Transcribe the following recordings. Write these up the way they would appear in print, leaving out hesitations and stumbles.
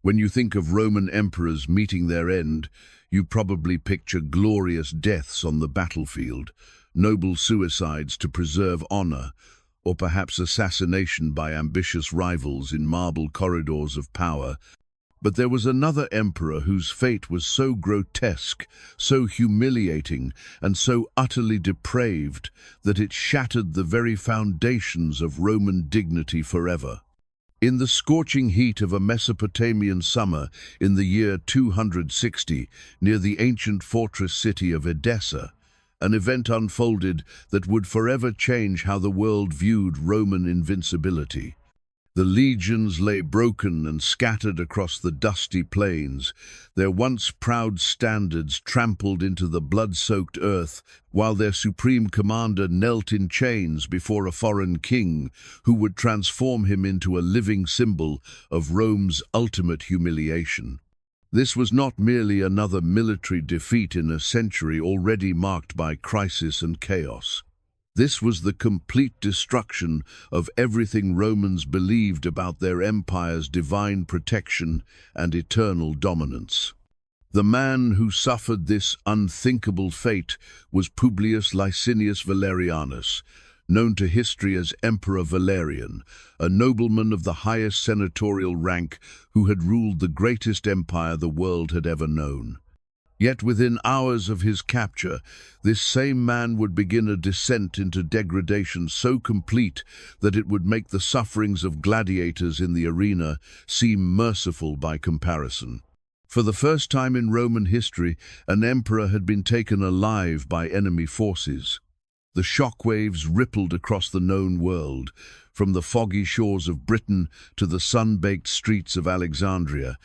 When you think of Roman emperors meeting their end, you probably picture glorious deaths on the battlefield, noble suicides to preserve honor, or perhaps assassination by ambitious rivals in marble corridors of power. But there was another emperor whose fate was so grotesque, so humiliating, and so utterly depraved that it shattered the very foundations of Roman dignity forever. In the scorching heat of a Mesopotamian summer in the year 260, near the ancient fortress city of Edessa, an event unfolded that would forever change how the world viewed Roman invincibility. The legions lay broken and scattered across the dusty plains, their once proud standards trampled into the blood-soaked earth, while their supreme commander knelt in chains before a foreign king who would transform him into a living symbol of Rome's ultimate humiliation. This was not merely another military defeat in a century already marked by crisis and chaos. This was the complete destruction of everything Romans believed about their empire's divine protection and eternal dominance. The man who suffered this unthinkable fate was Publius Licinius Valerianus, known to history as Emperor Valerian, a nobleman of the highest senatorial rank who had ruled the greatest empire the world had ever known. Yet within hours of his capture, this same man would begin a descent into degradation so complete that it would make the sufferings of gladiators in the arena seem merciful by comparison. For the first time in Roman history, an emperor had been taken alive by enemy forces. The shockwaves rippled across the known world, from the foggy shores of Britain to the sun-baked streets of Alexandria.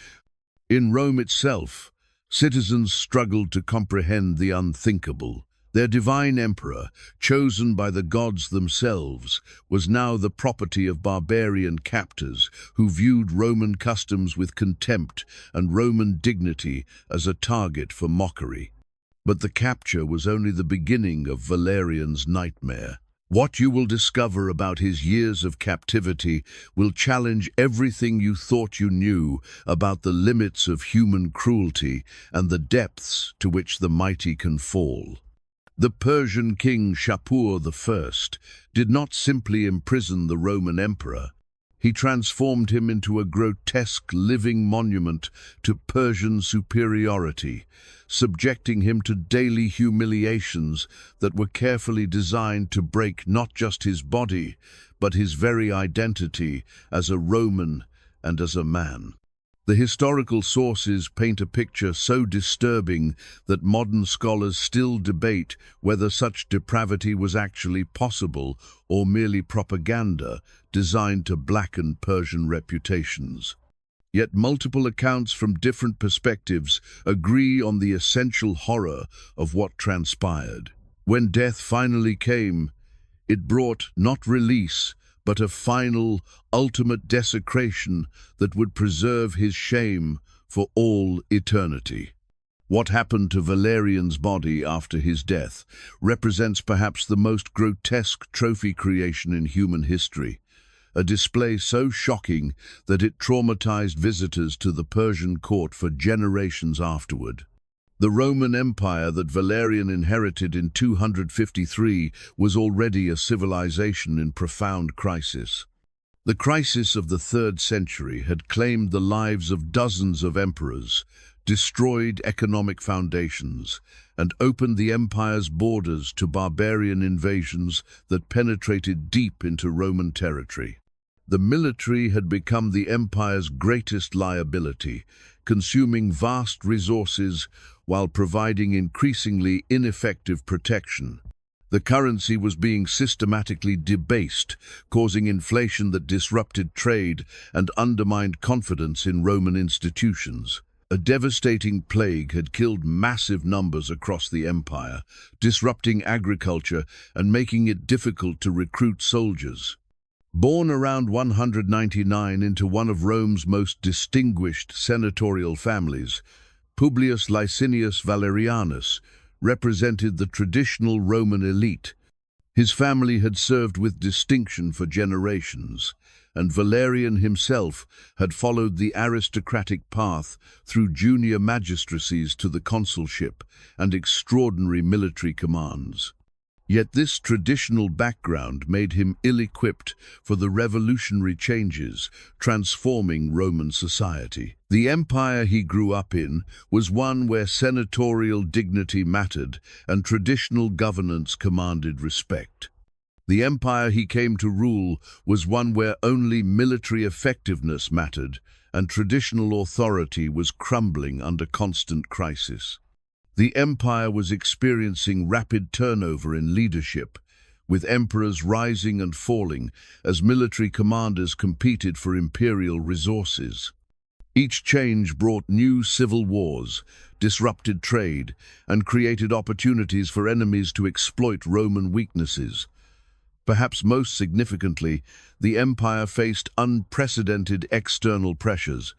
In Rome itself, citizens struggled to comprehend the unthinkable. Their divine emperor, chosen by the gods themselves, was now the property of barbarian captors who viewed Roman customs with contempt and Roman dignity as a target for mockery. But the capture was only the beginning of Valerian's nightmare. What you will discover about his years of captivity will challenge everything you thought you knew about the limits of human cruelty and the depths to which the mighty can fall. The Persian king Shapur I did not simply imprison the Roman emperor. He transformed him into a grotesque living monument to Persian superiority, subjecting him to daily humiliations that were carefully designed to break not just his body, but his very identity as a Roman and as a man. The historical sources paint a picture so disturbing that modern scholars still debate whether such depravity was actually possible or merely propaganda designed to blacken Persian reputations. Yet multiple accounts from different perspectives agree on the essential horror of what transpired. When death finally came, it brought not release, but a final, ultimate desecration that would preserve his shame for all eternity. What happened to Valerian's body after his death represents perhaps the most grotesque trophy creation in human history, a display so shocking that it traumatized visitors to the Persian court for generations afterward. The Roman Empire that Valerian inherited in 253 was already a civilization in profound crisis. The crisis of the 3rd century had claimed the lives of dozens of emperors, destroyed economic foundations, and opened the empire's borders to barbarian invasions that penetrated deep into Roman territory. The military had become the empire's greatest liability, consuming vast resources while providing increasingly ineffective protection. The currency was being systematically debased, causing inflation that disrupted trade and undermined confidence in Roman institutions. A devastating plague had killed massive numbers across the empire, disrupting agriculture and making it difficult to recruit soldiers. Born around 199 into one of Rome's most distinguished senatorial families, Publius Licinius Valerianus represented the traditional Roman elite. His family had served with distinction for generations, and Valerian himself had followed the aristocratic path through junior magistracies to the consulship and extraordinary military commands. Yet this traditional background made him ill-equipped for the revolutionary changes transforming Roman society. The empire he grew up in was one where senatorial dignity mattered and traditional governance commanded respect. The empire he came to rule was one where only military effectiveness mattered and traditional authority was crumbling under constant crisis. The empire was experiencing rapid turnover in leadership, with emperors rising and falling as military commanders competed for imperial resources. Each change brought new civil wars, disrupted trade, and created opportunities for enemies to exploit Roman weaknesses. Perhaps most significantly, the empire faced unprecedented external pressures.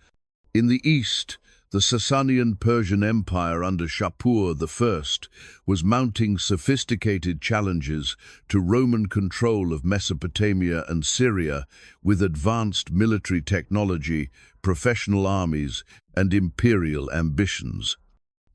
In the east, the Sasanian Persian Empire under Shapur I was mounting sophisticated challenges to Roman control of Mesopotamia and Syria with advanced military technology, professional armies, and imperial ambitions.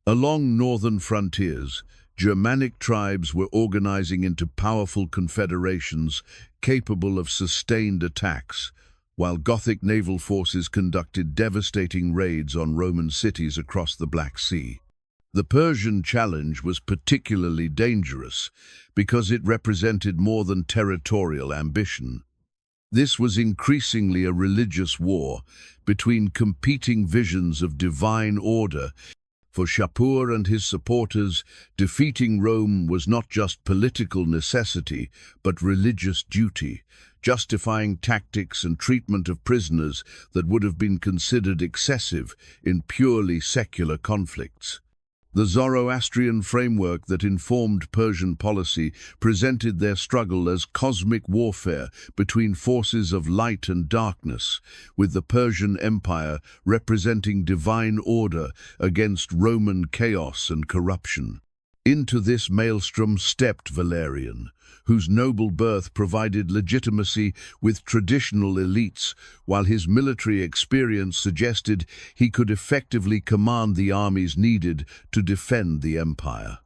Along northern frontiers, Germanic tribes were organizing into powerful confederations capable of sustained attacks, while Gothic naval forces conducted devastating raids on Roman cities across the Black Sea. The Persian challenge was particularly dangerous because it represented more than territorial ambition. This was increasingly a religious war between competing visions of divine order. For Shapur and his supporters, defeating Rome was not just political necessity, but religious duty, justifying tactics and treatment of prisoners that would have been considered excessive in purely secular conflicts. The Zoroastrian framework that informed Persian policy presented their struggle as cosmic warfare between forces of light and darkness, with the Persian Empire representing divine order against Roman chaos and corruption. Into this maelstrom stepped Valerian, whose noble birth provided legitimacy with traditional elites, while his military experience suggested he could effectively command the armies needed to defend the empire.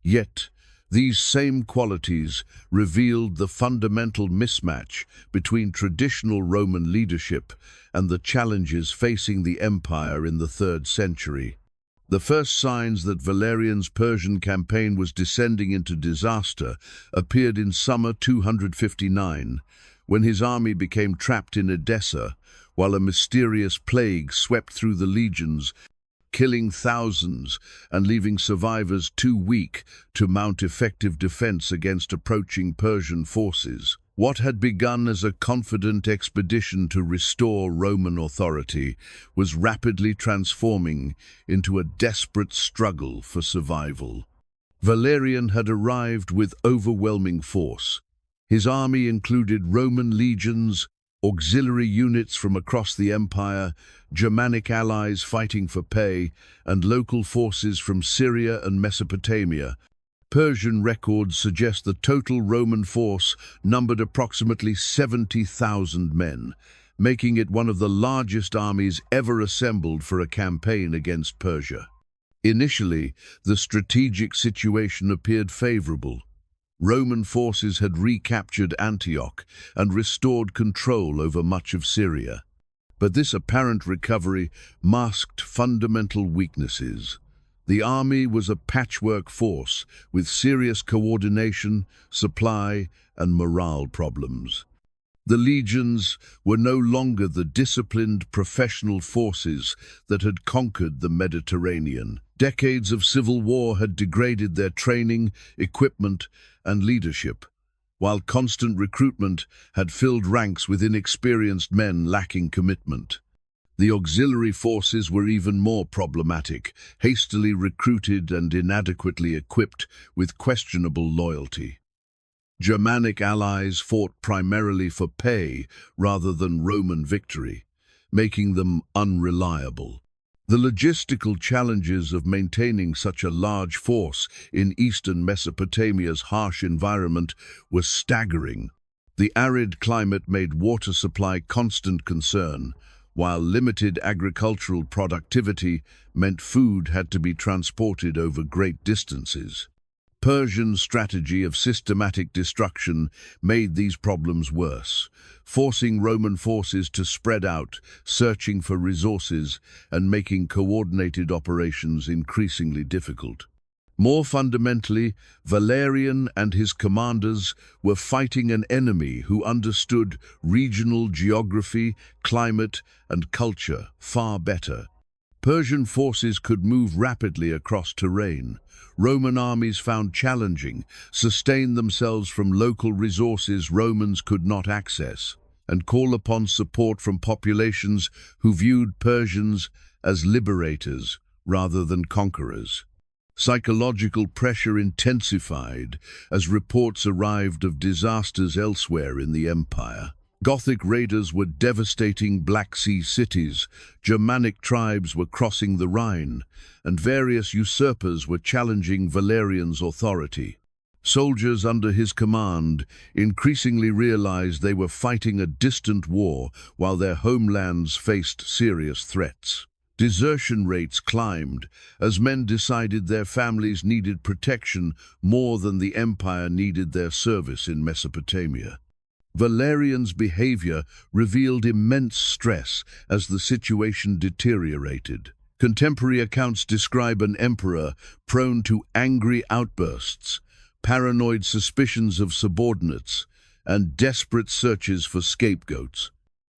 Yet, these same qualities revealed the fundamental mismatch between traditional Roman leadership and the challenges facing the empire in the 3rd century. The first signs that Valerian's Persian campaign was descending into disaster appeared in summer 259, when his army became trapped in Edessa, while a mysterious plague swept through the legions, killing thousands and leaving survivors too weak to mount effective defense against approaching Persian forces. What had begun as a confident expedition to restore Roman authority was rapidly transforming into a desperate struggle for survival. Valerian had arrived with overwhelming force. His army included Roman legions, auxiliary units from across the empire, Germanic allies fighting for pay, and local forces from Syria and Mesopotamia. Persian records suggest the total Roman force numbered approximately 70,000 men, making it one of the largest armies ever assembled for a campaign against Persia. Initially, the strategic situation appeared favorable. Roman forces had recaptured Antioch and restored control over much of Syria. But this apparent recovery masked fundamental weaknesses. The army was a patchwork force with serious coordination, supply, and morale problems. The legions were no longer the disciplined professional forces that had conquered the Mediterranean. Decades of civil war had degraded their training, equipment, and leadership, while constant recruitment had filled ranks with inexperienced men lacking commitment. The auxiliary forces were even more problematic, hastily recruited and inadequately equipped with questionable loyalty. Germanic allies fought primarily for pay rather than Roman victory, making them unreliable. The logistical challenges of maintaining such a large force in eastern Mesopotamia's harsh environment were staggering. The arid climate made water supply constant concern, while limited agricultural productivity meant food had to be transported over great distances. Persian strategy of systematic destruction made these problems worse, forcing Roman forces to spread out, searching for resources and making coordinated operations increasingly difficult. More fundamentally, Valerian and his commanders were fighting an enemy who understood regional geography, climate, and culture far better. Persian forces could move rapidly across terrain. Roman armies found challenging, sustain themselves from local resources Romans could not access, and call upon support from populations who viewed Persians as liberators rather than conquerors. Psychological pressure intensified as reports arrived of disasters elsewhere in the empire. Gothic raiders were devastating Black Sea cities, Germanic tribes were crossing the Rhine, and various usurpers were challenging Valerian's authority. Soldiers under his command increasingly realized they were fighting a distant war while their homelands faced serious threats. Desertion rates climbed as men decided their families needed protection more than the empire needed their service in Mesopotamia. Valerian's behavior revealed immense stress as the situation deteriorated. Contemporary accounts describe an emperor prone to angry outbursts, paranoid suspicions of subordinates, and desperate searches for scapegoats.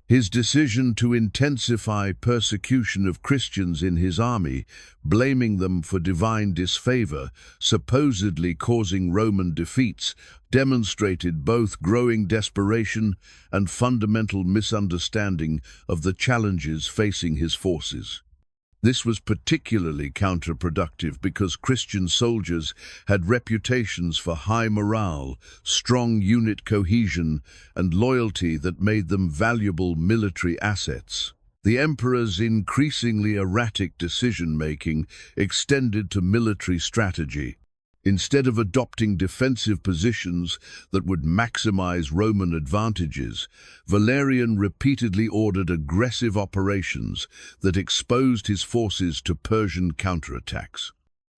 His decision to intensify persecution of Christians in his army, blaming them for divine disfavor, supposedly causing Roman defeats, demonstrated both growing desperation and fundamental misunderstanding of the challenges facing his forces. This was particularly counterproductive because Christian soldiers had reputations for high morale, strong unit cohesion, and loyalty that made them valuable military assets. The emperor's increasingly erratic decision-making extended to military strategy. Instead of adopting defensive positions that would maximize Roman advantages, Valerian repeatedly ordered aggressive operations that exposed his forces to Persian counterattacks.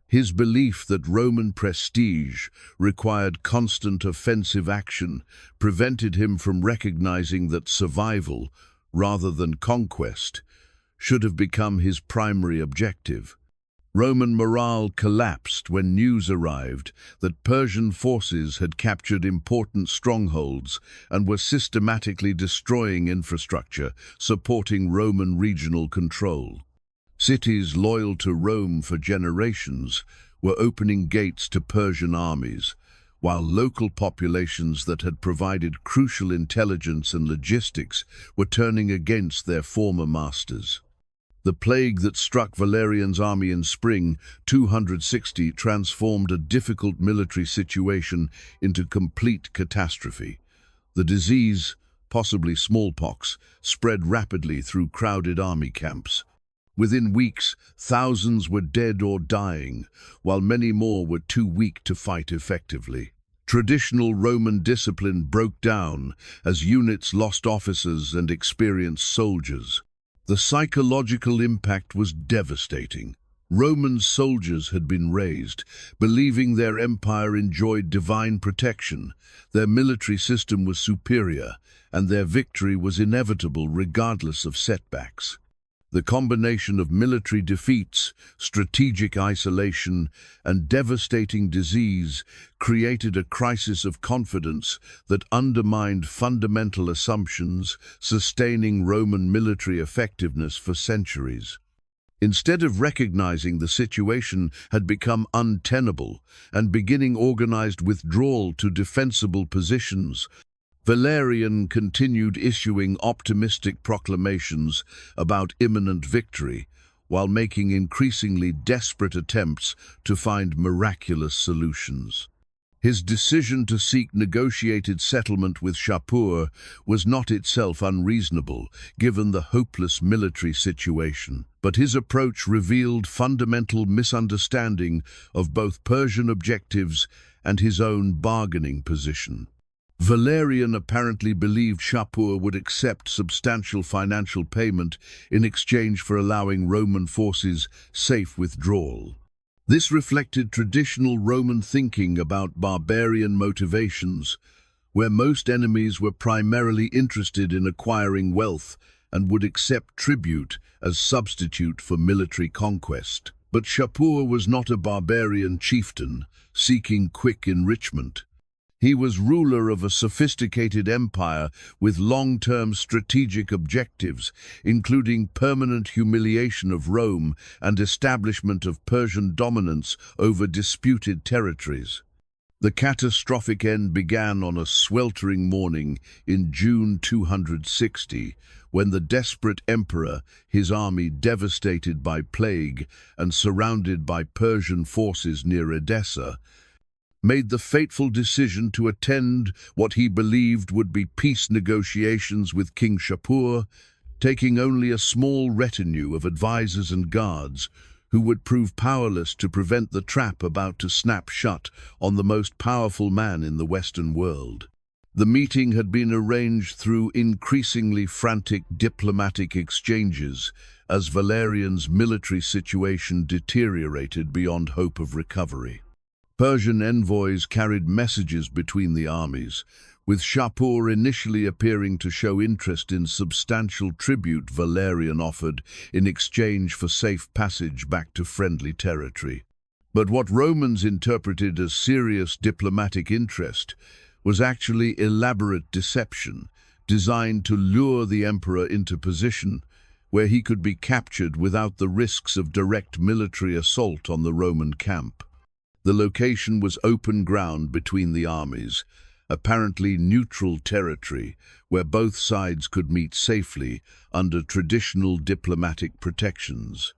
His belief that Roman prestige required constant offensive action prevented him from recognizing that survival, rather than conquest, should have become his primary objective. Roman morale collapsed when news arrived that Persian forces had captured important strongholds and were systematically destroying infrastructure, supporting Roman regional control. Cities loyal to Rome for generations were opening gates to Persian armies, while local populations that had provided crucial intelligence and logistics were turning against their former masters. The plague that struck Valerian's army in spring 260 transformed a difficult military situation into complete catastrophe. The disease, possibly smallpox, spread rapidly through crowded army camps. Within weeks, thousands were dead or dying, while many more were too weak to fight effectively. Traditional Roman discipline broke down as units lost officers and experienced soldiers. The psychological impact was devastating. Roman soldiers had been raised, believing their empire enjoyed divine protection, their military system was superior, and their victory was inevitable regardless of setbacks. The combination of military defeats, strategic isolation, and devastating disease created a crisis of confidence that undermined fundamental assumptions, sustaining Roman military effectiveness for centuries. Instead of recognizing the situation had become untenable and beginning organized withdrawal to defensible positions, Valerian continued issuing optimistic proclamations about imminent victory, while making increasingly desperate attempts to find miraculous solutions. His decision to seek negotiated settlement with Shapur was not itself unreasonable, given the hopeless military situation. But his approach revealed fundamental misunderstanding of both Persian objectives and his own bargaining position. Valerian apparently believed Shapur would accept substantial financial payment in exchange for allowing Roman forces safe withdrawal. This reflected traditional Roman thinking about barbarian motivations, where most enemies were primarily interested in acquiring wealth and would accept tribute as substitute for military conquest. But Shapur was not a barbarian chieftain seeking quick enrichment. He was ruler of a sophisticated empire with long-term strategic objectives, including permanent humiliation of Rome and establishment of Persian dominance over disputed territories. The catastrophic end began on a sweltering morning in June 260, when the desperate emperor, his army devastated by plague and surrounded by Persian forces near Edessa, made the fateful decision to attend what he believed would be peace negotiations with King Shapur, taking only a small retinue of advisors and guards who would prove powerless to prevent the trap about to snap shut on the most powerful man in the Western world. The meeting had been arranged through increasingly frantic diplomatic exchanges as Valerian's military situation deteriorated beyond hope of recovery. Persian envoys carried messages between the armies, with Shapur initially appearing to show interest in substantial tribute Valerian offered in exchange for safe passage back to friendly territory. But what Romans interpreted as serious diplomatic interest was actually elaborate deception, designed to lure the emperor into position where he could be captured without the risks of direct military assault on the Roman camp. The location was open ground between the armies, apparently neutral territory where both sides could meet safely under traditional diplomatic protections.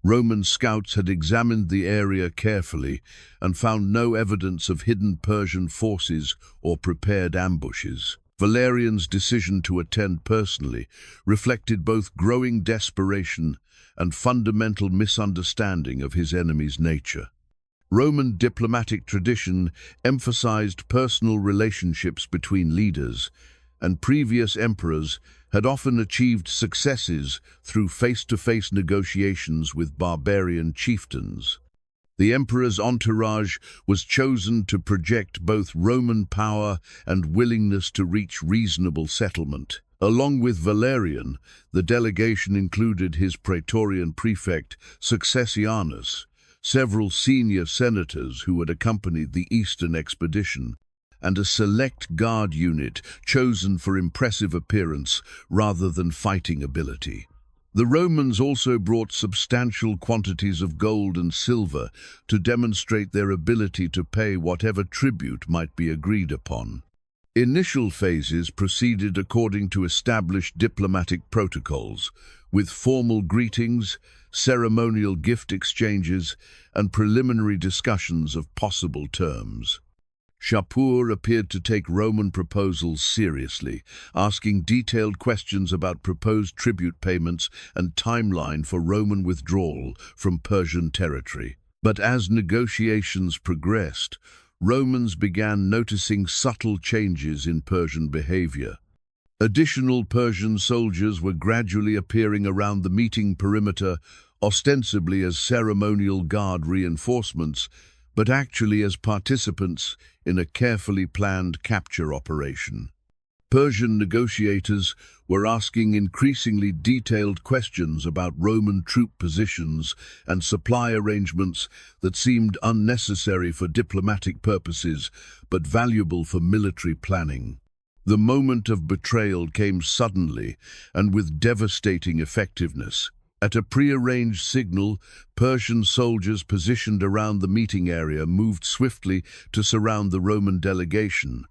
Roman scouts had examined the area carefully and found no evidence of hidden Persian forces or prepared ambushes. Valerian's decision to attend personally reflected both growing desperation and fundamental misunderstanding of his enemy's nature. Roman diplomatic tradition emphasized personal relationships between leaders, and previous emperors had often achieved successes through face-to-face negotiations with barbarian chieftains. The emperor's entourage was chosen to project both Roman power and willingness to reach reasonable settlement. Along with Valerian, the delegation included his praetorian prefect, Successianus, several senior senators who had accompanied the Eastern expedition, and a select guard unit chosen for impressive appearance rather than fighting ability. The Romans also brought substantial quantities of gold and silver to demonstrate their ability to pay whatever tribute might be agreed upon. Initial phases proceeded according to established diplomatic protocols, with formal greetings, ceremonial gift exchanges, and preliminary discussions of possible terms. Shapur appeared to take Roman proposals seriously, asking detailed questions about proposed tribute payments and timeline for Roman withdrawal from Persian territory. But as negotiations progressed, Romans began noticing subtle changes in Persian behavior. Additional Persian soldiers were gradually appearing around the meeting perimeter, ostensibly as ceremonial guard reinforcements, but actually as participants in a carefully planned capture operation. Persian negotiators were asking increasingly detailed questions about Roman troop positions and supply arrangements that seemed unnecessary for diplomatic purposes, but valuable for military planning. The moment of betrayal came suddenly and with devastating effectiveness. At a prearranged signal, Persian soldiers positioned around the meeting area moved swiftly to surround the Roman delegation,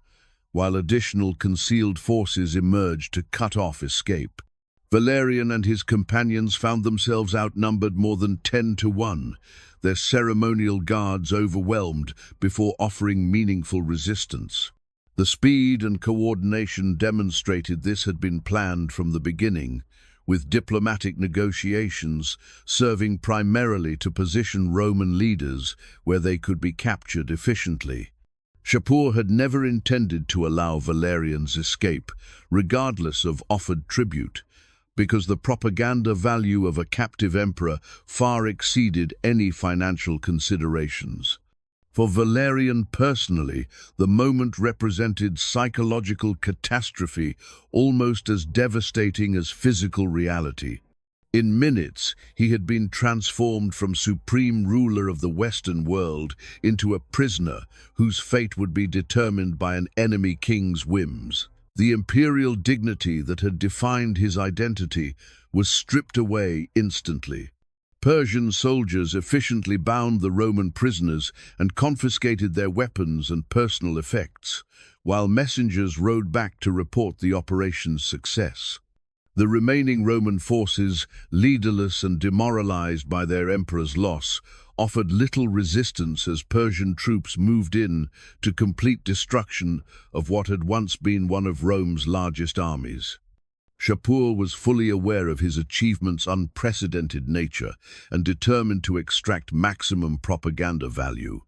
while additional concealed forces emerged to cut off escape. Valerian and his companions found themselves outnumbered more than 10 to 1, their ceremonial guards overwhelmed before offering meaningful resistance. The speed and coordination demonstrated this had been planned from the beginning, with diplomatic negotiations serving primarily to position Roman leaders where they could be captured efficiently. Shapur had never intended to allow Valerian's escape, regardless of offered tribute, because the propaganda value of a captive emperor far exceeded any financial considerations. For Valerian personally, the moment represented psychological catastrophe almost as devastating as physical reality. In minutes, he had been transformed from supreme ruler of the Western world into a prisoner whose fate would be determined by an enemy king's whims. The imperial dignity that had defined his identity was stripped away instantly. Persian soldiers efficiently bound the Roman prisoners and confiscated their weapons and personal effects, while messengers rode back to report the operation's success. The remaining Roman forces, leaderless and demoralized by their emperor's loss, offered little resistance as Persian troops moved in to complete destruction of what had once been one of Rome's largest armies. Shapur was fully aware of his achievement's unprecedented nature and determined to extract maximum propaganda value.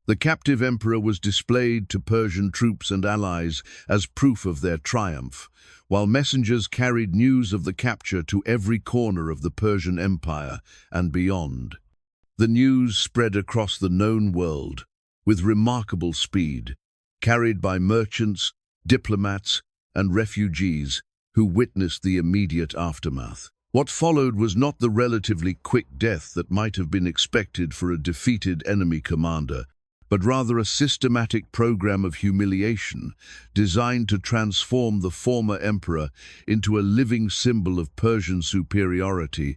The captive emperor was displayed to Persian troops and allies as proof of their triumph, while messengers carried news of the capture to every corner of the Persian Empire and beyond. The news spread across the known world with remarkable speed, carried by merchants, diplomats, and refugees who witnessed the immediate aftermath. What followed was not the relatively quick death that might have been expected for a defeated enemy commander, but rather a systematic program of humiliation designed to transform the former emperor into a living symbol of Persian superiority,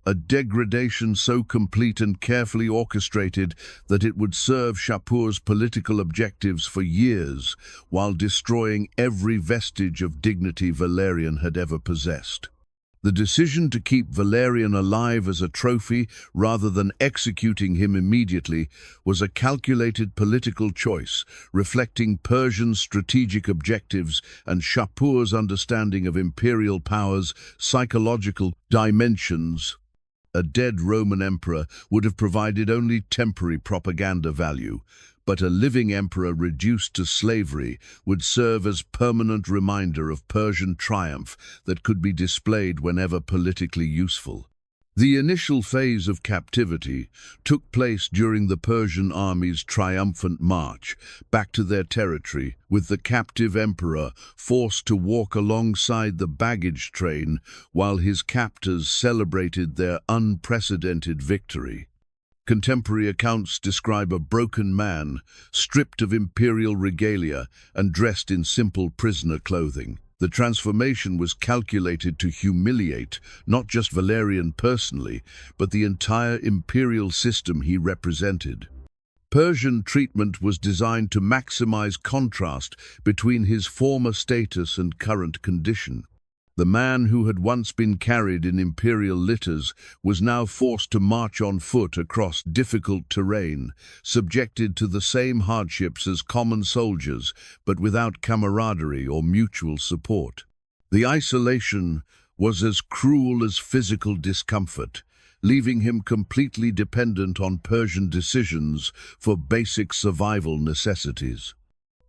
a degradation so complete and carefully orchestrated that it would serve Shapur's political objectives for years, while destroying every vestige of dignity Valerian had ever possessed. The decision to keep Valerian alive as a trophy rather than executing him immediately was a calculated political choice, reflecting Persian strategic objectives and Shapur's understanding of imperial power's psychological dimensions. A dead Roman emperor would have provided only temporary propaganda value, but a living emperor reduced to slavery would serve as permanent reminder of Persian triumph that could be displayed whenever politically useful. The initial phase of captivity took place during the Persian army's triumphant march back to their territory, with the captive emperor forced to walk alongside the baggage train while his captors celebrated their unprecedented victory. Contemporary accounts describe a broken man, stripped of imperial regalia and dressed in simple prisoner clothing. The transformation was calculated to humiliate not just Valerian personally, but the entire imperial system he represented. Persian treatment was designed to maximize contrast between his former status and current condition. The man who had once been carried in imperial litters was now forced to march on foot across difficult terrain, subjected to the same hardships as common soldiers, but without camaraderie or mutual support. The isolation was as cruel as physical discomfort, leaving him completely dependent on Persian decisions for basic survival necessities.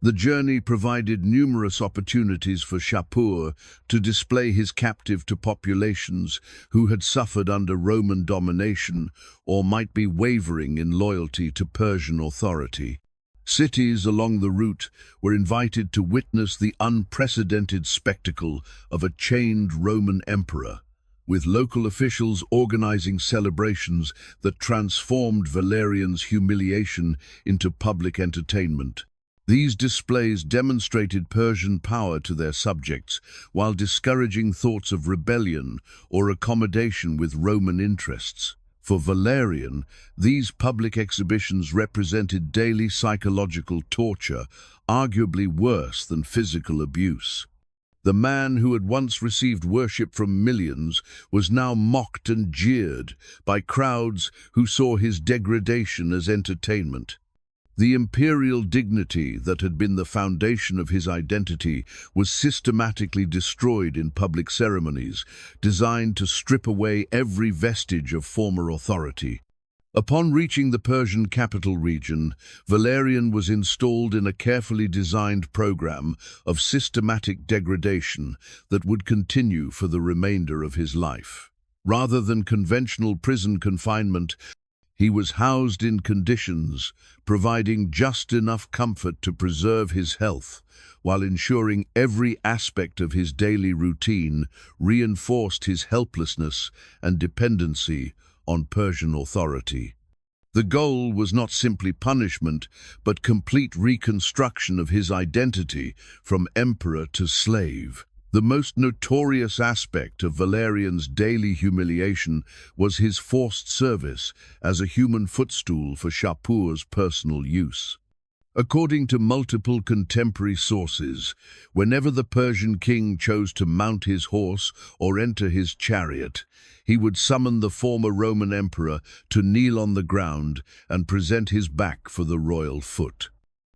The journey provided numerous opportunities for Shapur to display his captive to populations who had suffered under Roman domination or might be wavering in loyalty to Persian authority. Cities along the route were invited to witness the unprecedented spectacle of a chained Roman emperor, with local officials organizing celebrations that transformed Valerian's humiliation into public entertainment. These displays demonstrated Persian power to their subjects while discouraging thoughts of rebellion or accommodation with Roman interests. For Valerian, these public exhibitions represented daily psychological torture, arguably worse than physical abuse. The man who had once received worship from millions was now mocked and jeered by crowds who saw his degradation as entertainment. The imperial dignity that had been the foundation of his identity was systematically destroyed in public ceremonies, designed to strip away every vestige of former authority. Upon reaching the Persian capital region, Valerian was installed in a carefully designed program of systematic degradation that would continue for the remainder of his life. Rather than conventional prison confinement, he was housed in conditions providing just enough comfort to preserve his health, while ensuring every aspect of his daily routine reinforced his helplessness and dependency on Persian authority. The goal was not simply punishment, but complete reconstruction of his identity from emperor to slave. The most notorious aspect of Valerian's daily humiliation was his forced service as a human footstool for Shapur's personal use. According to multiple contemporary sources, whenever the Persian king chose to mount his horse or enter his chariot, he would summon the former Roman emperor to kneel on the ground and present his back for the royal foot.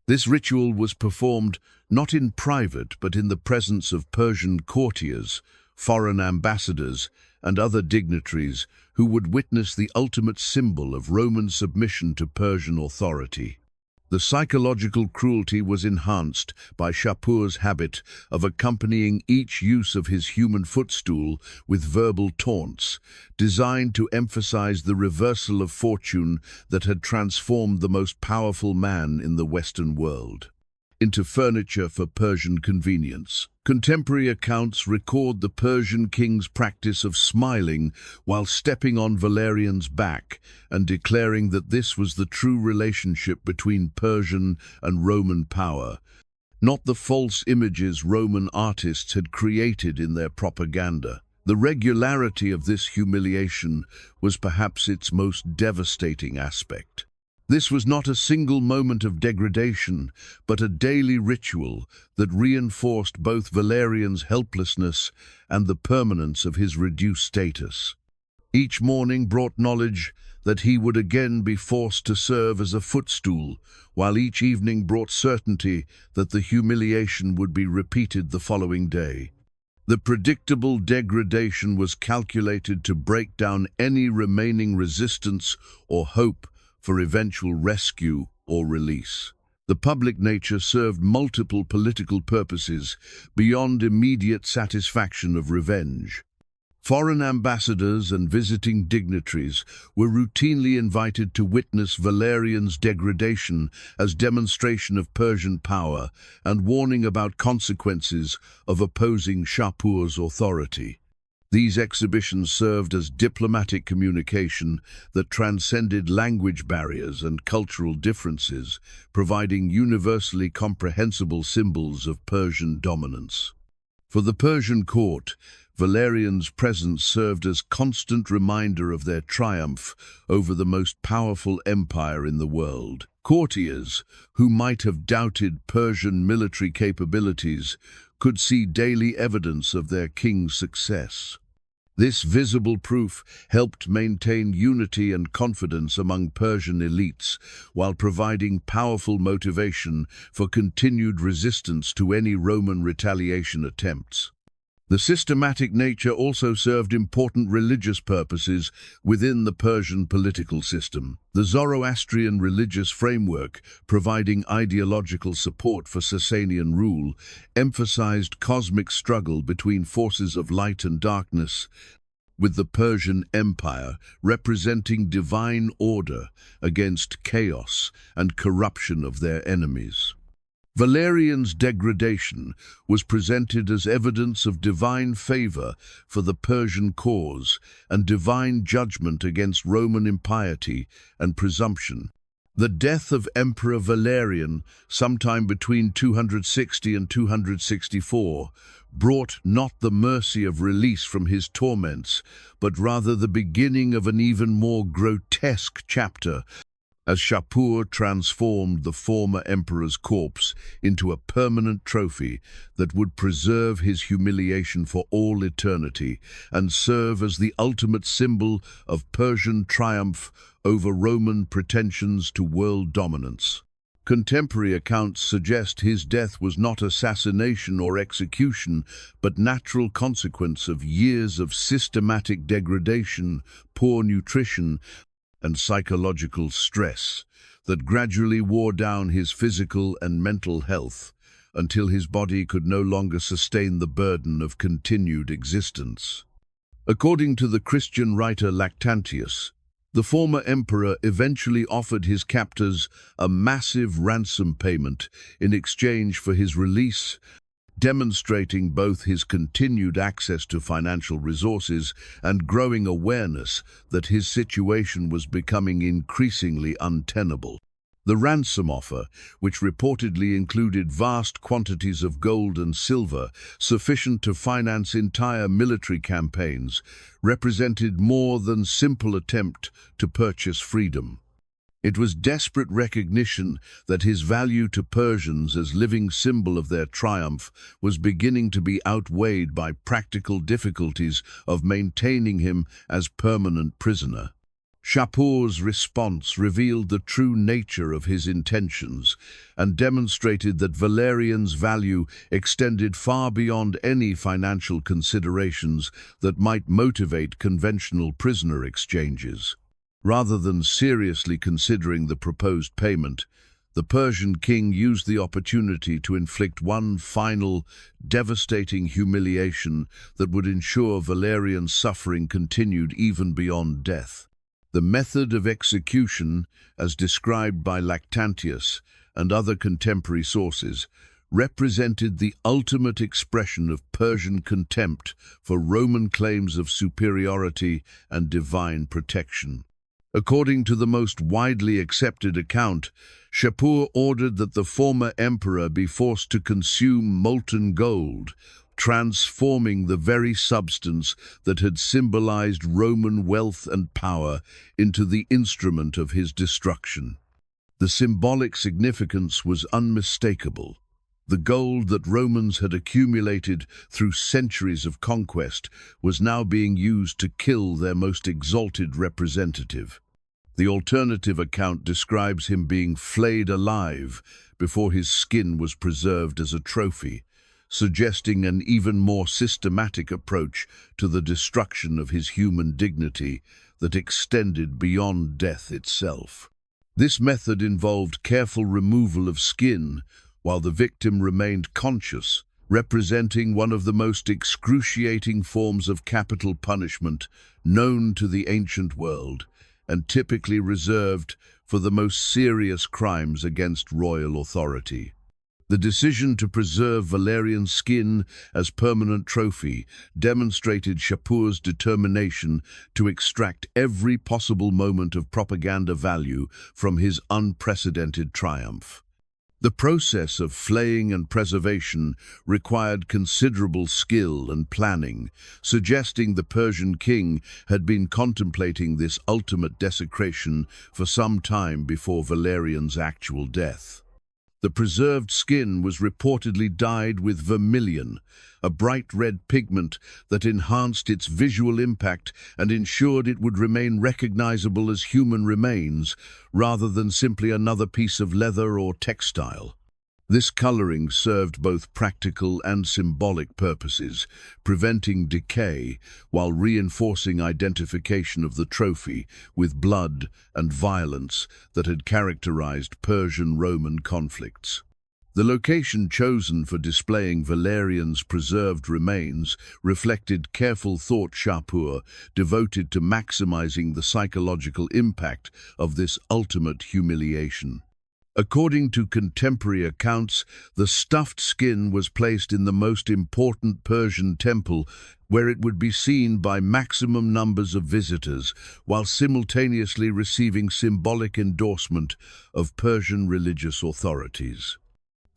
This ritual was performed not in private but in the presence of Persian courtiers, foreign ambassadors, and other dignitaries who would witness the ultimate symbol of Roman submission to Persian authority. The psychological cruelty was enhanced by Shapur's habit of accompanying each use of his human footstool with verbal taunts, designed to emphasize the reversal of fortune that had transformed the most powerful man in the Western world into furniture for Persian convenience. Contemporary accounts record the Persian king's practice of smiling while stepping on Valerian's back and declaring that this was the true relationship between Persian and Roman power, not the false images Roman artists had created in their propaganda. The regularity of this humiliation was perhaps its most devastating aspect. This was not a single moment of degradation, but a daily ritual that reinforced both Valerian's helplessness and the permanence of his reduced status. Each morning brought knowledge that he would again be forced to serve as a footstool, while each evening brought certainty that the humiliation would be repeated the following day. The predictable degradation was calculated to break down any remaining resistance or hope for eventual rescue or release. The public nature served multiple political purposes beyond immediate satisfaction of revenge. Foreign ambassadors and visiting dignitaries were routinely invited to witness Valerian's degradation as demonstration of Persian power and warning about consequences of opposing Shapur's authority. These exhibitions served as diplomatic communication that transcended language barriers and cultural differences, providing universally comprehensible symbols of Persian dominance. For the Persian court, Valerian's presence served as constant reminder of their triumph over the most powerful empire in the world. Courtiers, who might have doubted Persian military capabilities, could see daily evidence of their king's success. This visible proof helped maintain unity and confidence among Persian elites, while providing powerful motivation for continued resistance to any Roman retaliation attempts. The systematic nature also served important religious purposes within the Persian political system. The Zoroastrian religious framework, providing ideological support for Sasanian rule, emphasized cosmic struggle between forces of light and darkness, with the Persian Empire representing divine order against chaos and corruption of their enemies. Valerian's degradation was presented as evidence of divine favor for the Persian cause and divine judgment against Roman impiety and presumption. The death of Emperor Valerian, sometime between 260 and 264, brought not the mercy of release from his torments, but rather the beginning of an even more grotesque chapter, as Shapur transformed the former emperor's corpse into a permanent trophy that would preserve his humiliation for all eternity and serve as the ultimate symbol of Persian triumph over Roman pretensions to world dominance. Contemporary accounts suggest his death was not assassination or execution, but natural consequence of years of systematic degradation, poor nutrition, and psychological stress that gradually wore down his physical and mental health until his body could no longer sustain the burden of continued existence. According to the Christian writer Lactantius, the former emperor eventually offered his captors a massive ransom payment in exchange for his release, demonstrating both his continued access to financial resources and growing awareness that his situation was becoming increasingly untenable. The ransom offer, which reportedly included vast quantities of gold and silver, sufficient to finance entire military campaigns, represented more than simple attempt to purchase freedom. It was desperate recognition that his value to Persians as living symbol of their triumph was beginning to be outweighed by practical difficulties of maintaining him as permanent prisoner. Shapur's response revealed the true nature of his intentions and demonstrated that Valerian's value extended far beyond any financial considerations that might motivate conventional prisoner exchanges. Rather than seriously considering the proposed payment, the Persian king used the opportunity to inflict one final, devastating humiliation that would ensure Valerian's suffering continued even beyond death. The method of execution, as described by Lactantius and other contemporary sources, represented the ultimate expression of Persian contempt for Roman claims of superiority and divine protection. According to the most widely accepted account, Shapur ordered that the former emperor be forced to consume molten gold, transforming the very substance that had symbolized Roman wealth and power into the instrument of his destruction. The symbolic significance was unmistakable. The gold that Romans had accumulated through centuries of conquest was now being used to kill their most exalted representative. The alternative account describes him being flayed alive before his skin was preserved as a trophy, suggesting an even more systematic approach to the destruction of his human dignity that extended beyond death itself. This method involved careful removal of skin while the victim remained conscious, representing one of the most excruciating forms of capital punishment known to the ancient world, and typically reserved for the most serious crimes against royal authority. The decision to preserve Valerian's skin as permanent trophy demonstrated Shapur's determination to extract every possible moment of propaganda value from his unprecedented triumph. The process of flaying and preservation required considerable skill and planning, suggesting the Persian king had been contemplating this ultimate desecration for some time before Valerian's actual death. The preserved skin was reportedly dyed with vermilion, a bright red pigment that enhanced its visual impact and ensured it would remain recognizable as human remains, rather than simply another piece of leather or textile. This coloring served both practical and symbolic purposes, preventing decay while reinforcing identification of the trophy with blood and violence that had characterized Persian-Roman conflicts. The location chosen for displaying Valerian's preserved remains reflected careful thought. Shapur devoted to maximizing the psychological impact of this ultimate humiliation. According to contemporary accounts, the stuffed skin was placed in the most important Persian temple, where it would be seen by maximum numbers of visitors, while simultaneously receiving symbolic endorsement of Persian religious authorities.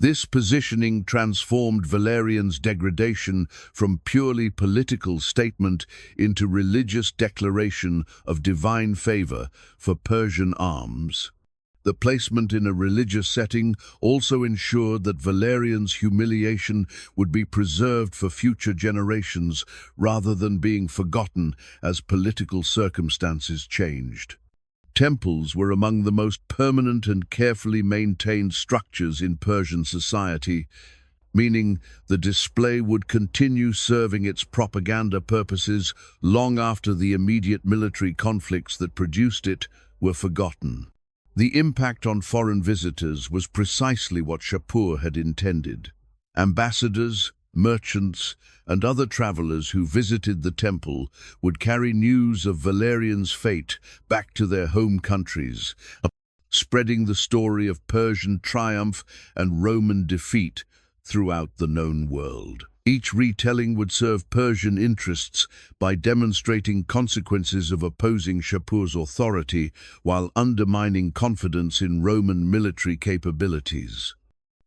This positioning transformed Valerian's degradation from purely political statement into religious declaration of divine favor for Persian arms. The placement in a religious setting also ensured that Valerian's humiliation would be preserved for future generations rather than being forgotten as political circumstances changed. Temples were among the most permanent and carefully maintained structures in Persian society, meaning the display would continue serving its propaganda purposes long after the immediate military conflicts that produced it were forgotten. The impact on foreign visitors was precisely what Shapur had intended. Ambassadors, merchants, and other travelers who visited the temple would carry news of Valerian's fate back to their home countries, spreading the story of Persian triumph and Roman defeat throughout the known world. Each retelling would serve Persian interests by demonstrating consequences of opposing Shapur's authority while undermining confidence in Roman military capabilities.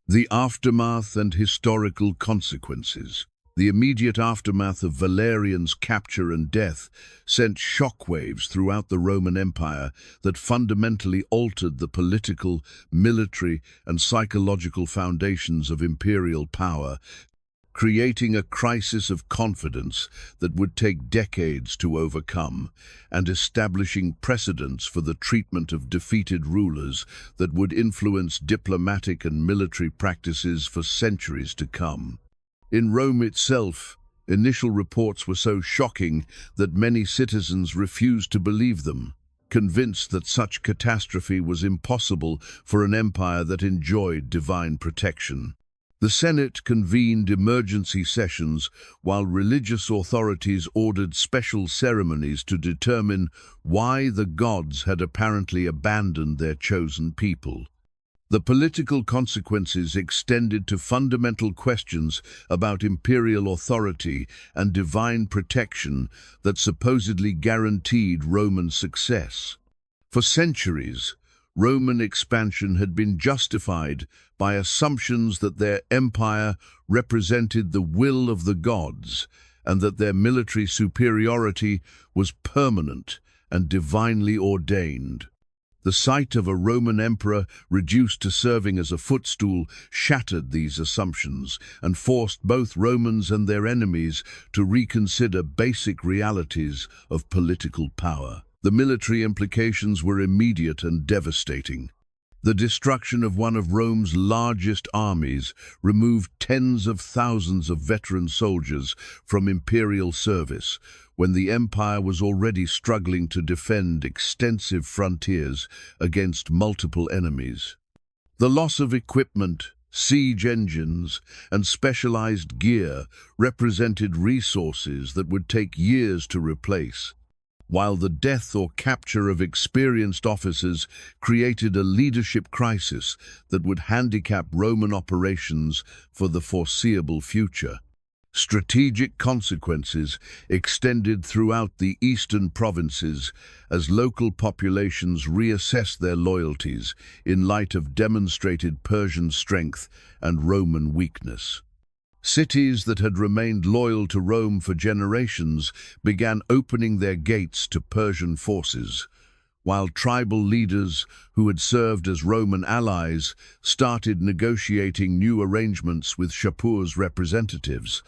The aftermath and historical consequences. The immediate aftermath of Valerian's capture and death sent shockwaves throughout the Roman Empire that fundamentally altered the political, military, and psychological foundations of imperial power, creating a crisis of confidence that would take decades to overcome, and establishing precedents for the treatment of defeated rulers that would influence diplomatic and military practices for centuries to come. In Rome itself, initial reports were so shocking that many citizens refused to believe them, convinced that such catastrophe was impossible for an empire that enjoyed divine protection. The Senate convened emergency sessions while religious authorities ordered special ceremonies to determine why the gods had apparently abandoned their chosen people. The political consequences extended to fundamental questions about imperial authority and divine protection that supposedly guaranteed Roman success. For centuries, Roman expansion had been justified by assumptions that their empire represented the will of the gods and that their military superiority was permanent and divinely ordained. The sight of a Roman emperor reduced to serving as a footstool shattered these assumptions and forced both Romans and their enemies to reconsider basic realities of political power. The military implications were immediate and devastating. The destruction of one of Rome's largest armies removed tens of thousands of veteran soldiers from imperial service, when the empire was already struggling to defend extensive frontiers against multiple enemies. The loss of equipment, siege engines, and specialized gear represented resources that would take years to replace, while the death or capture of experienced officers created a leadership crisis that would handicap Roman operations for the foreseeable future. Strategic consequences extended throughout the eastern provinces as local populations reassessed their loyalties in light of demonstrated Persian strength and Roman weakness. Cities that had remained loyal to Rome for generations began opening their gates to Persian forces, while tribal leaders who had served as Roman allies started negotiating new arrangements with Shapur's representatives.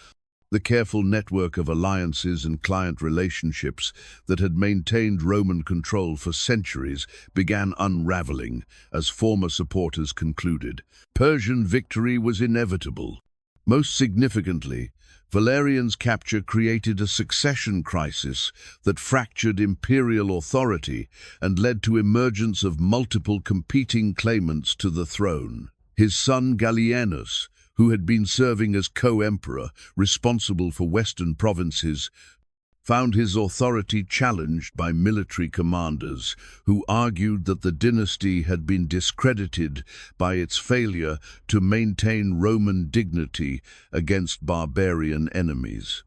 The careful network of alliances and client relationships that had maintained Roman control for centuries began unraveling as former supporters concluded. Persian victory was inevitable. Most significantly, Valerian's capture created a succession crisis that fractured imperial authority and led to emergence of multiple competing claimants to the throne. His son Gallienus, who had been serving as co-emperor responsible for western provinces, found his authority challenged by military commanders who argued that the dynasty had been discredited by its failure to maintain Roman dignity against barbarian enemies.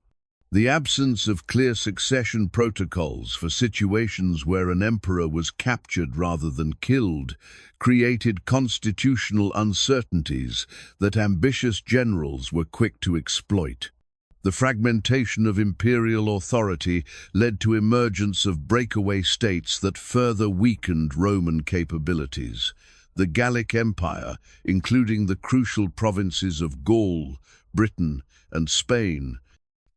The absence of clear succession protocols for situations where an emperor was captured rather than killed created constitutional uncertainties that ambitious generals were quick to exploit. The fragmentation of imperial authority led to emergence of breakaway states that further weakened Roman capabilities. The Gallic Empire, including the crucial provinces of Gaul, Britain, and Spain,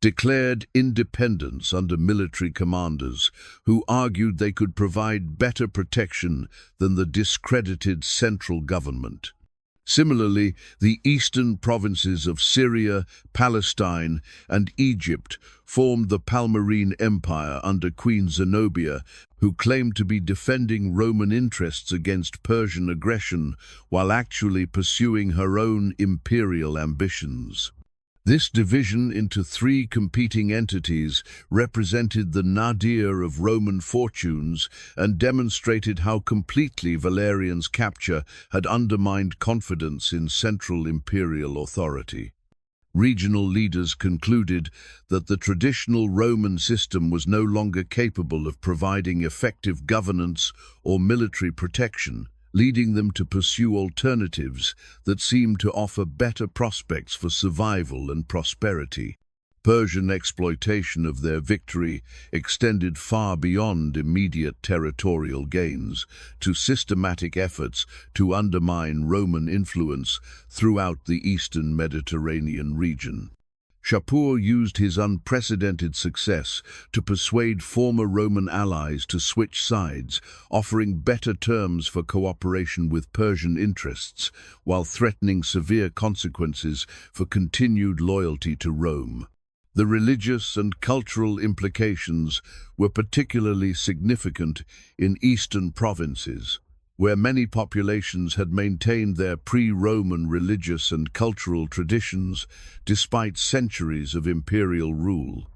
declared independence under military commanders who argued they could provide better protection than the discredited central government. Similarly, the eastern provinces of Syria, Palestine, and Egypt formed the Palmyrene Empire under Queen Zenobia, who claimed to be defending Roman interests against Persian aggression while actually pursuing her own imperial ambitions. This division into three competing entities represented the nadir of Roman fortunes and demonstrated how completely Valerian's capture had undermined confidence in central imperial authority. Regional leaders concluded that the traditional Roman system was no longer capable of providing effective governance or military protection, leading them to pursue alternatives that seemed to offer better prospects for survival and prosperity. Persian exploitation of their victory extended far beyond immediate territorial gains to systematic efforts to undermine Roman influence throughout the eastern Mediterranean region. Shapur used his unprecedented success to persuade former Roman allies to switch sides, offering better terms for cooperation with Persian interests, while threatening severe consequences for continued loyalty to Rome. The religious and cultural implications were particularly significant in eastern provinces, where many populations had maintained their pre-Roman religious and cultural traditions despite centuries of imperial rule.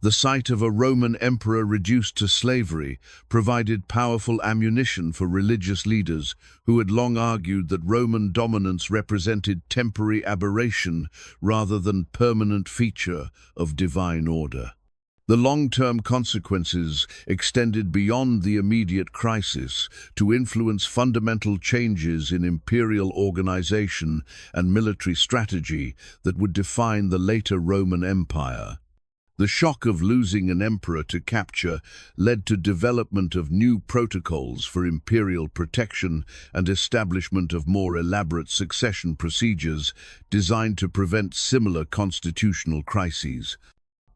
The sight of a Roman emperor reduced to slavery provided powerful ammunition for religious leaders who had long argued that Roman dominance represented temporary aberration rather than permanent feature of divine order. The long-term consequences extended beyond the immediate crisis to influence fundamental changes in imperial organization and military strategy that would define the later Roman Empire. The shock of losing an emperor to capture led to development of new protocols for imperial protection and establishment of more elaborate succession procedures designed to prevent similar constitutional crises.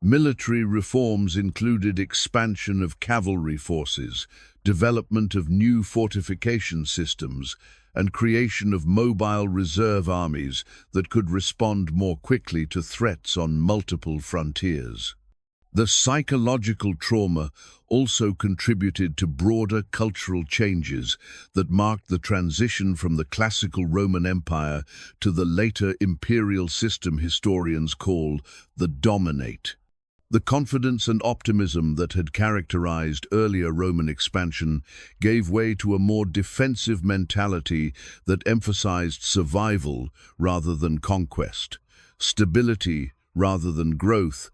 Military reforms included expansion of cavalry forces, development of new fortification systems, and creation of mobile reserve armies that could respond more quickly to threats on multiple frontiers. The psychological trauma also contributed to broader cultural changes that marked the transition from the classical Roman Empire to the later imperial system historians call the Dominate. The confidence and optimism that had characterized earlier Roman expansion gave way to a more defensive mentality that emphasized survival rather than conquest, stability rather than growth,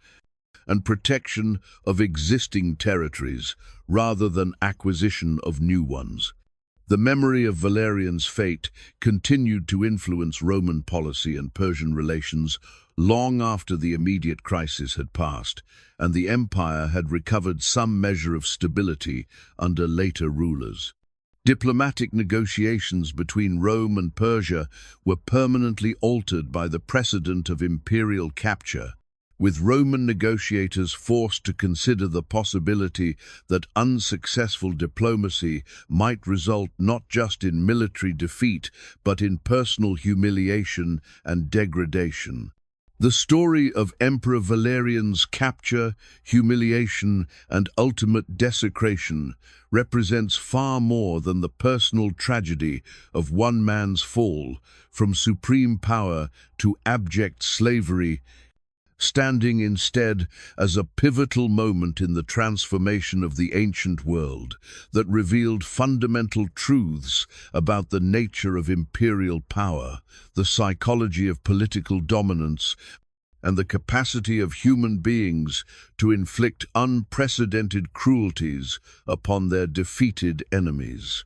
and protection of existing territories rather than acquisition of new ones. The memory of Valerian's fate continued to influence Roman policy and Persian relations long after the immediate crisis had passed, and the empire had recovered some measure of stability under later rulers. Diplomatic negotiations between Rome and Persia were permanently altered by the precedent of imperial capture, with Roman negotiators forced to consider the possibility that unsuccessful diplomacy might result not just in military defeat, but in personal humiliation and degradation. The story of Emperor Valerian's capture, humiliation, and ultimate desecration represents far more than the personal tragedy of one man's fall from supreme power to abject slavery, standing instead as a pivotal moment in the transformation of the ancient world that revealed fundamental truths about the nature of imperial power, the psychology of political dominance, and the capacity of human beings to inflict unprecedented cruelties upon their defeated enemies.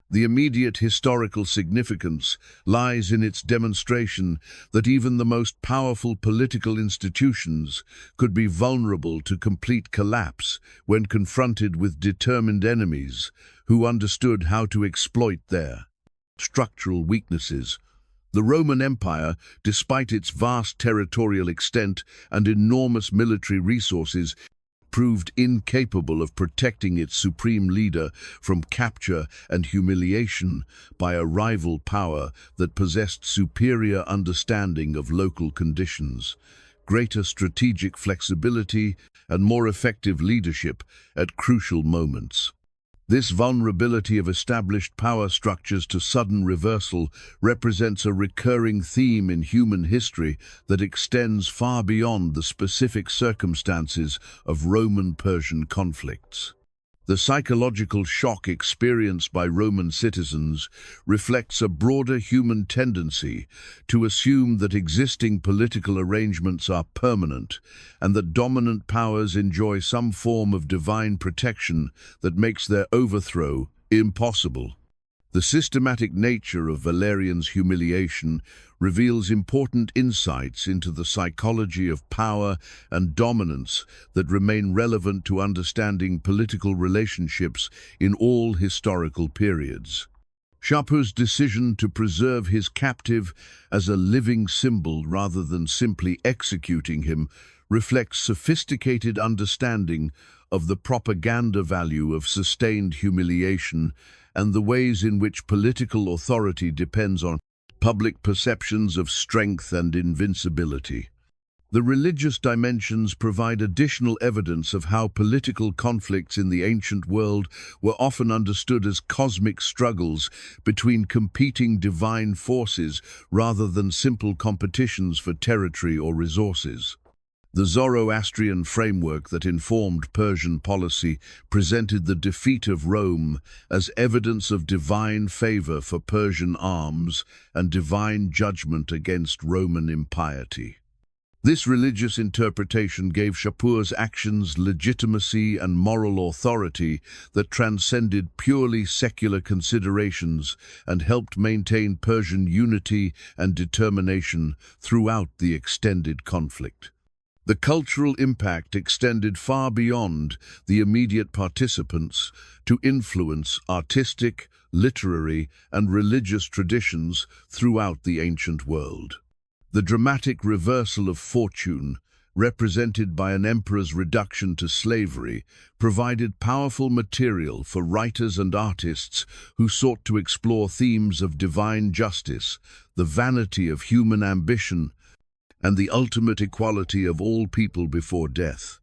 The immediate historical significance lies in its demonstration that even the most powerful political institutions could be vulnerable to complete collapse when confronted with determined enemies who understood how to exploit their structural weaknesses. The Roman Empire, despite its vast territorial extent and enormous military resources, proved incapable of protecting its supreme leader from capture and humiliation by a rival power that possessed superior understanding of local conditions, greater strategic flexibility, and more effective leadership at crucial moments. This vulnerability of established power structures to sudden reversal represents a recurring theme in human history that extends far beyond the specific circumstances of Roman-Persian conflicts. The psychological shock experienced by Roman citizens reflects a broader human tendency to assume that existing political arrangements are permanent and that dominant powers enjoy some form of divine protection that makes their overthrow impossible. The systematic nature of Valerian's humiliation reveals important insights into the psychology of power and dominance that remain relevant to understanding political relationships in all historical periods. Shapur's decision to preserve his captive as a living symbol rather than simply executing him reflects sophisticated understanding of the propaganda value of sustained humiliation and the ways in which political authority depends on public perceptions of strength and invincibility. The religious dimensions provide additional evidence of how political conflicts in the ancient world were often understood as cosmic struggles between competing divine forces rather than simple competitions for territory or resources. The Zoroastrian framework that informed Persian policy presented the defeat of Rome as evidence of divine favor for Persian arms and divine judgment against Roman impiety. This religious interpretation gave Shapur's actions legitimacy and moral authority that transcended purely secular considerations and helped maintain Persian unity and determination throughout the extended conflict. The cultural impact extended far beyond the immediate participants to influence artistic, literary, and religious traditions throughout the ancient world. The dramatic reversal of fortune, represented by an emperor's reduction to slavery, provided powerful material for writers and artists who sought to explore themes of divine justice, the vanity of human ambition, and the ultimate equality of all people before death.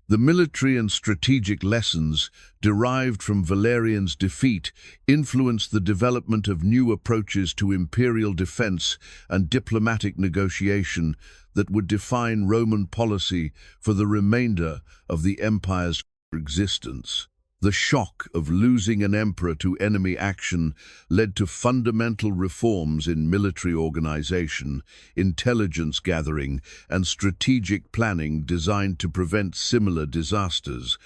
The military and strategic lessons derived from Valerian's defeat influenced the development of new approaches to imperial defense and diplomatic negotiation that would define Roman policy for the remainder of the empire's existence. The shock of losing an emperor to enemy action led to fundamental reforms in military organization, intelligence gathering, and strategic planning designed to prevent similar disasters.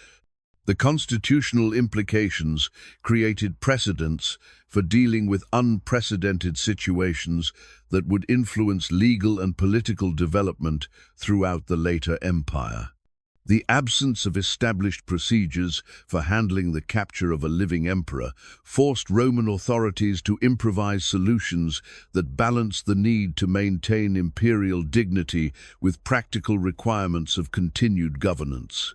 The constitutional implications created precedents for dealing with unprecedented situations that would influence legal and political development throughout the later empire. The absence of established procedures for handling the capture of a living emperor forced Roman authorities to improvise solutions that balanced the need to maintain imperial dignity with practical requirements of continued governance.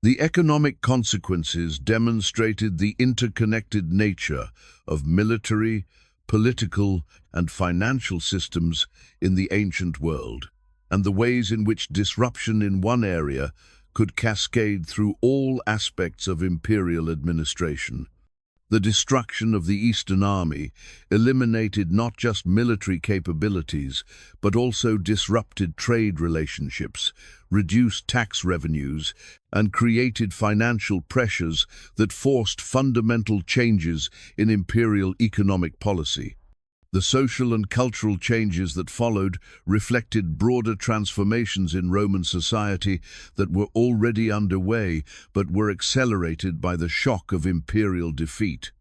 The economic consequences demonstrated the interconnected nature of military, political, and financial systems in the ancient world, and the ways in which disruption in one area could cascade through all aspects of imperial administration. The destruction of the Eastern Army eliminated not just military capabilities, but also disrupted trade relationships, reduced tax revenues, and created financial pressures that forced fundamental changes in imperial economic policy. The social and cultural changes that followed reflected broader transformations in Roman society that were already underway but were accelerated by the shock of imperial defeat.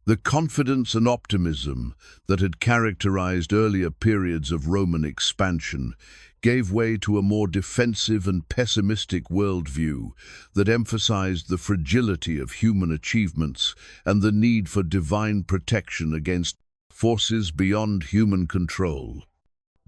The confidence and optimism that had characterized earlier periods of Roman expansion gave way to a more defensive and pessimistic worldview that emphasized the fragility of human achievements and the need for divine protection against forces beyond human control.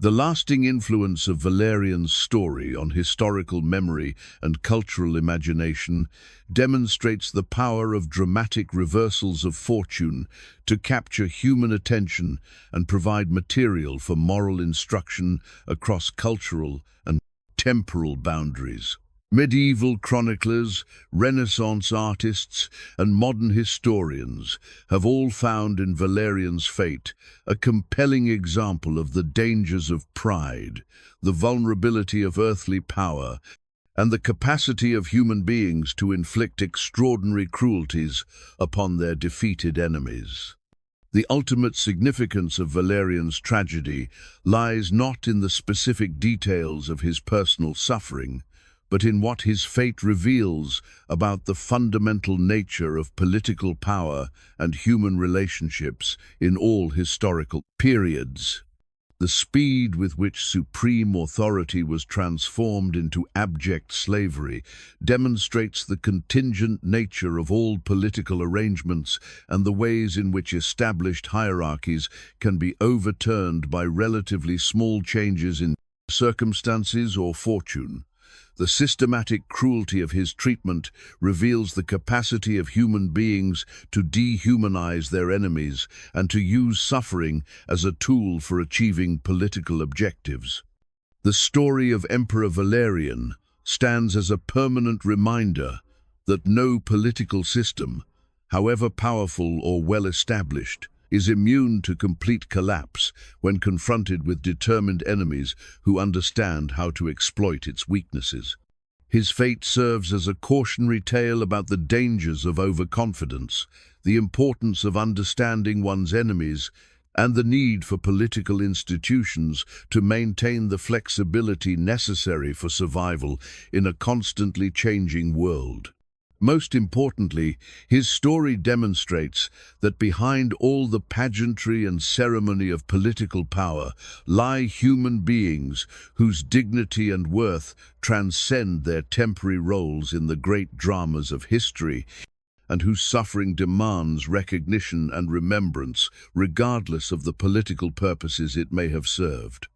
The lasting influence of Valerian's story on historical memory and cultural imagination demonstrates the power of dramatic reversals of fortune to capture human attention and provide material for moral instruction across cultural and temporal boundaries. Medieval chroniclers, Renaissance artists, and modern historians have all found in Valerian's fate a compelling example of the dangers of pride, the vulnerability of earthly power, and the capacity of human beings to inflict extraordinary cruelties upon their defeated enemies. The ultimate significance of Valerian's tragedy lies not in the specific details of his personal suffering, but in what his fate reveals about the fundamental nature of political power and human relationships in all historical periods. The speed with which supreme authority was transformed into abject slavery demonstrates the contingent nature of all political arrangements and the ways in which established hierarchies can be overturned by relatively small changes in circumstances or fortune. The systematic cruelty of his treatment reveals the capacity of human beings to dehumanize their enemies and to use suffering as a tool for achieving political objectives. The story of Emperor Valerian stands as a permanent reminder that no political system, however powerful or well-established, is immune to complete collapse when confronted with determined enemies who understand how to exploit its weaknesses. His fate serves as a cautionary tale about the dangers of overconfidence, the importance of understanding one's enemies, and the need for political institutions to maintain the flexibility necessary for survival in a constantly changing world. Most importantly, his story demonstrates that behind all the pageantry and ceremony of political power lie human beings whose dignity and worth transcend their temporary roles in the great dramas of history, and whose suffering demands recognition and remembrance regardless of the political purposes it may have served.